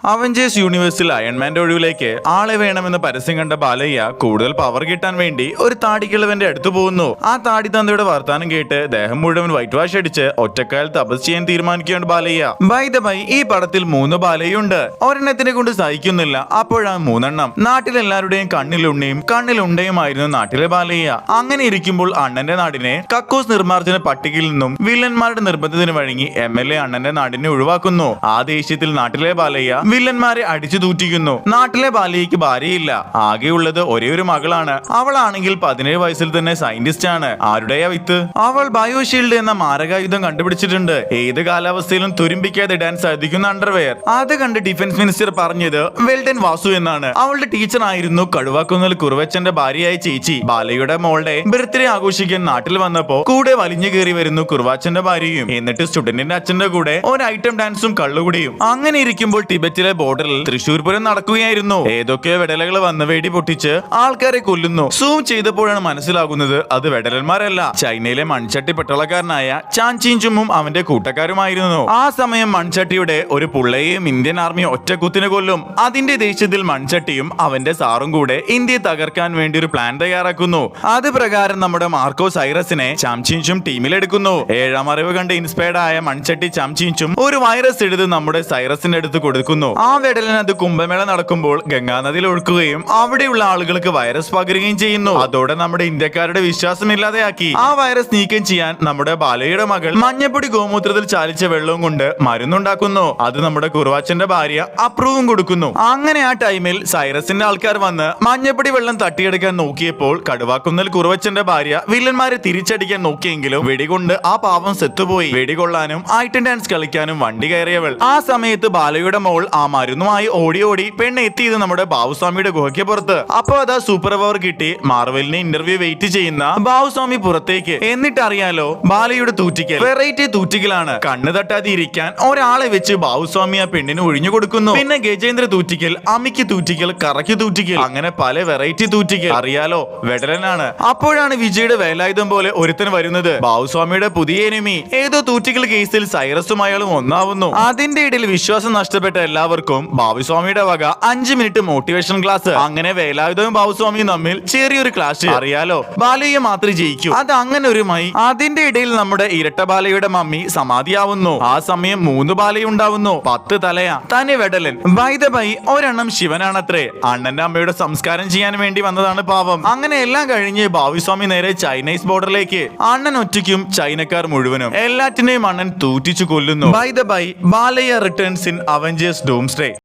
Avengers യൂണിവേഴ്സിൽ അയൺമാന്റെ ഒഴിവിലേക്ക് ആളെ വേണമെന്ന് പരസ്യം കണ്ട ബാലയ്യ കൂടുതൽ പവർ കിട്ടാൻ വേണ്ടി ഒരു താടിക്കിളവന്റെ അടുത്ത് പോകുന്നു. ആ താടി തന്തയുടെ വർത്താനം കേട്ട് ദേഹം മുഴുവൻ വൈറ്റ് വാഷ് അടിച്ച് ഒറ്റക്കാൽ തപസ് ചെയ്യാൻ തീരുമാനിക്കുകയാണ് ബാലയ്യ. ബൈ ദ ബൈ, ഈ പടത്തിൽ 3 ബാലയുണ്ട്. ഒരെണ്ണത്തിനെ കൊണ്ട് സഹിക്കുന്നില്ല. അപ്പോഴാണ് 3 നാട്ടിലെല്ലാവരുടെയും കണ്ണിലുണ്ടയുമായിരുന്നു നാട്ടിലെ ബാലയ്യ. അങ്ങനെ ഇരിക്കുമ്പോൾ അണ്ണന്റെ നാടിനെ കക്കൂസ് നിർമ്മാർജ്ജന പട്ടികയിൽ നിന്നും വില്ലന്മാരുടെ നിർബന്ധത്തിന് വഴങ്ങി MLA അണ്ണന്റെ നാടിനെ ഒഴിവാക്കുന്നു. ആ ദേഷ്യത്തിൽ നാട്ടിലെ ബാലയ്യ വില്ലന്മാരെ അടിച്ചു തൂറ്റിക്കുന്നു. നാട്ടിലെ ബാലയ്യക്ക് ഭാര്യയില്ല. ആകെയുള്ളത് ഒരേ ഒരു മകളാണ്. അവളാണെങ്കിൽ 17 വയസ്സിൽ തന്നെ സയന്റിസ്റ്റ് ആണ്. ആരുടെയാ വിത്ത്? അവൾ ബയോഷീൽഡ് എന്ന മാരകായുധം കണ്ടുപിടിച്ചിട്ടുണ്ട്. ഏത് കാലാവസ്ഥയിലും തുരുമ്പിക്കാതെ ഇടാൻ സാധിക്കുന്ന അണ്ടർവെയർ. അത് കണ്ട് ഡിഫൻസ് മിനിസ്റ്റർ പറഞ്ഞത് വെൽഡൻ വാസു എന്നാണ്. അവളുടെ ടീച്ചർ ആയിരുന്നു കടുവാക്കുന്നൽ കുറുവച്ചന്റെ ഭാര്യയായ ചേച്ചി. ബാലയുടെ മോളുടെ ബർത്ത്ഡേ ആഘോഷിക്കാൻ നാട്ടിൽ വന്നപ്പോ കൂടെ വലിഞ്ഞു കയറി വരുന്നു കുറുവാച്ചന്റെ ഭാര്യയും. എന്നിട്ട് സ്റ്റുഡന്റിന്റെ അച്ഛന്റെ കൂടെ ഒരു ഐറ്റം ഡാൻസും കള്ളുകുടിയും. അങ്ങനെ ഇരിക്കുമ്പോൾ ടിബറ്റിലെ ബോർഡറിൽ തൃശൂർ പൂരം നടക്കുകയായിരുന്നു. ഏതൊക്കെ വെടലകൾ വന്ന് വെടി പൊട്ടിച്ച് ആൾക്കാരെ കൊല്ലുന്നു. സൂം ചെയ്തപ്പോഴാണ് മനസ്സിലാകുന്നത് അത് വെടലന്മാരല്ല, ചൈനയിലെ മൺചട്ടി പട്ടാളക്കാരനായ ചാൻ ചീഞ്ചുമും അവന്റെ കൂട്ടക്കാരുമായിരുന്നു. ആ സമയം മൺചട്ടിയുടെ ഒരു പുള്ളയെയും ഇന്ത്യൻ ആർമി ഒറ്റക്കുത്തിന് കൊല്ലും. അതിന്റെ ദേഷ്യത്തിൽ മൺചട്ടിയും അവന്റെ സാറും കൂടെ ഇന്ത്യയെ തകർക്കാൻ വേണ്ടി ഒരു പ്ലാൻ തയ്യാറാക്കുന്നു. അത് പ്രകാരം നമ്മുടെ മാർക്കോ സൈറസിനെ ചാംചീഞ്ചും ടീമിലെടുക്കുന്നു. 7ാം അറിവ് കണ്ട് ഇൻസ്പയർഡ് ആയ മൺചട്ടി ചാംചീഞ്ചും ഒരു വൈറസ് എടുത്ത് നമ്മുടെ സൈറസിന്റെ അടുത്ത് കൊടുക്കുന്നു. ആ വെടലൻ അത് കുംഭമേള നടക്കുമ്പോൾ ഗംഗാനദിയിൽ ഒഴുക്കുകയും അവിടെയുള്ള ആളുകൾക്ക് വൈറസ് പകരുകയും ചെയ്യുന്നു. അതോടെ നമ്മുടെ ഇന്ത്യക്കാരുടെ വിശ്വാസം ഇല്ലാതെയാക്കി. ആ വൈറസ് നീക്കം ചെയ്യാൻ നമ്മുടെ ബാലയുടെ മകൾ മഞ്ഞപ്പൊടി ഗോമൂത്രത്തിൽ ചാലിച്ച വെള്ളവും കൊണ്ട് മരുന്നുണ്ടാക്കുന്നു. അത് നമ്മുടെ കുറുവാച്ചന്റെ ഭാര്യ അപ്രൂവും കൊടുക്കുന്നു. അങ്ങനെ ആ ടൈമിൽ സൈറസിന്റെ ആൾക്കാർ വന്ന് മഞ്ഞപ്പൊടി വെള്ളം തട്ടിയെടുക്കാൻ നോക്കിയപ്പോൾ കടുവാക്കുന്നൽ കുറുവച്ചന്റെ ഭാര്യ വില്ലന്മാരെ തിരിച്ചടിക്കാൻ നോക്കിയെങ്കിലും വെടികൊണ്ട് ആ പാവം സെത്തുപോയി. വെടികൊള്ളാനും ഐറ്റം ഡാൻസ് കളിക്കാനും വണ്ടി കയറിയവൾ. ആ സമയത്ത് ബാലയുടെ മോൾ ആ മരുന്നുമായി ഓടി പെണ്ണ് എത്തിയത് നമ്മുടെ ബാബുസ്വാമിയുടെ ഗുഹയ്ക്ക് പുറത്ത്. അപ്പൊ അതാ സൂപ്പർ പവർ കിട്ടി മാർവലിനെ ഇന്റർവ്യൂ വെയിറ്റ് ചെയ്യുന്ന ബാബുസ്വാമി പുറത്തേക്ക്. എന്നിട്ട് അറിയാലോ, ബാലയുടെ തൂറ്റിക്കൽ വെറൈറ്റി തൂറ്റിക്കലാണ്. കണ്ണ് തട്ടാതെ ഇരിക്കാൻ ഒരാളെ വെച്ച് ബാബുസ്വാമി ആ പെണ്ണിന് ഒഴിഞ്ഞു കൊടുക്കുന്നു. പിന്നെ ഗജേന്ദ്ര തൂറ്റിക്കൽ, അമിക്ക് തൂറ്റിക്കൽ, കറക്ക് തൂറ്റിക്കൽ, അങ്ങനെ പല വെറൈറ്റി തൂറ്റിക്കൽ. അറിയാലോ, വെടലനാണ്. അപ്പോഴാണ് വിജയുടെ വേലായുധം പോലെ ഒരുത്തൻ വരുന്നത്. ബാബുസ്വാമിയുടെ പുതിയ എനിമി. ഏതോ തൂറ്റിക്കൽ കേസിൽ സൈറസും അയാളും ഒന്നാവുന്നു. അതിന്റെ ഇടയിൽ വിശ്വാസം നഷ്ടപ്പെട്ട എല്ലാവർക്കും ബാബുസ്വാമിയുടെ വക 5 മിനിറ്റ് മോട്ടിവേഷൻ ക്ലാസ്. അങ്ങനെ വേലായുധവും ബാബുസ്വാമിയും തമ്മിൽ ചെറിയൊരു ക്ലാഷ്. അറിയാലോ, ബാലയ്യ മാത്രമേ ജയിക്കൂ. അത് അങ്ങനെ ഒരു മൈ. അതിന്റെ ഇടയിൽ നമ്മുടെ ഇരട്ട ബാലയുടെ മമ്മി സമാധിയാവുന്നു. ആ സമയം 3 ബാലയുണ്ടാവുന്നു. 10 തലയാ. തന്നെ വെടലൻ. ബൈ ദ ബൈ, ഒരെണ്ണം ശിവനാണത്രേ. അണ്ണന്റെ അമ്മയുടെ സംസ്കാരം ചെയ്യാൻ വേണ്ടി വന്നതാണ് പാവം. അങ്ങനെ എല്ലാം കഴിഞ്ഞ് ബാബുസ്വാമി നേരെ ചൈനീസ് ബോർഡറിലേക്ക്. അണ്ണൻ ഒറ്റയ്ക്കും ചൈനക്കാർ മുഴുവനും. എല്ലാറ്റിനെയും അണ്ണൻ തൂറ്റിച്ചു കൊല്ലുന്നു. By the by, Balayya returns in Avengers doomsday.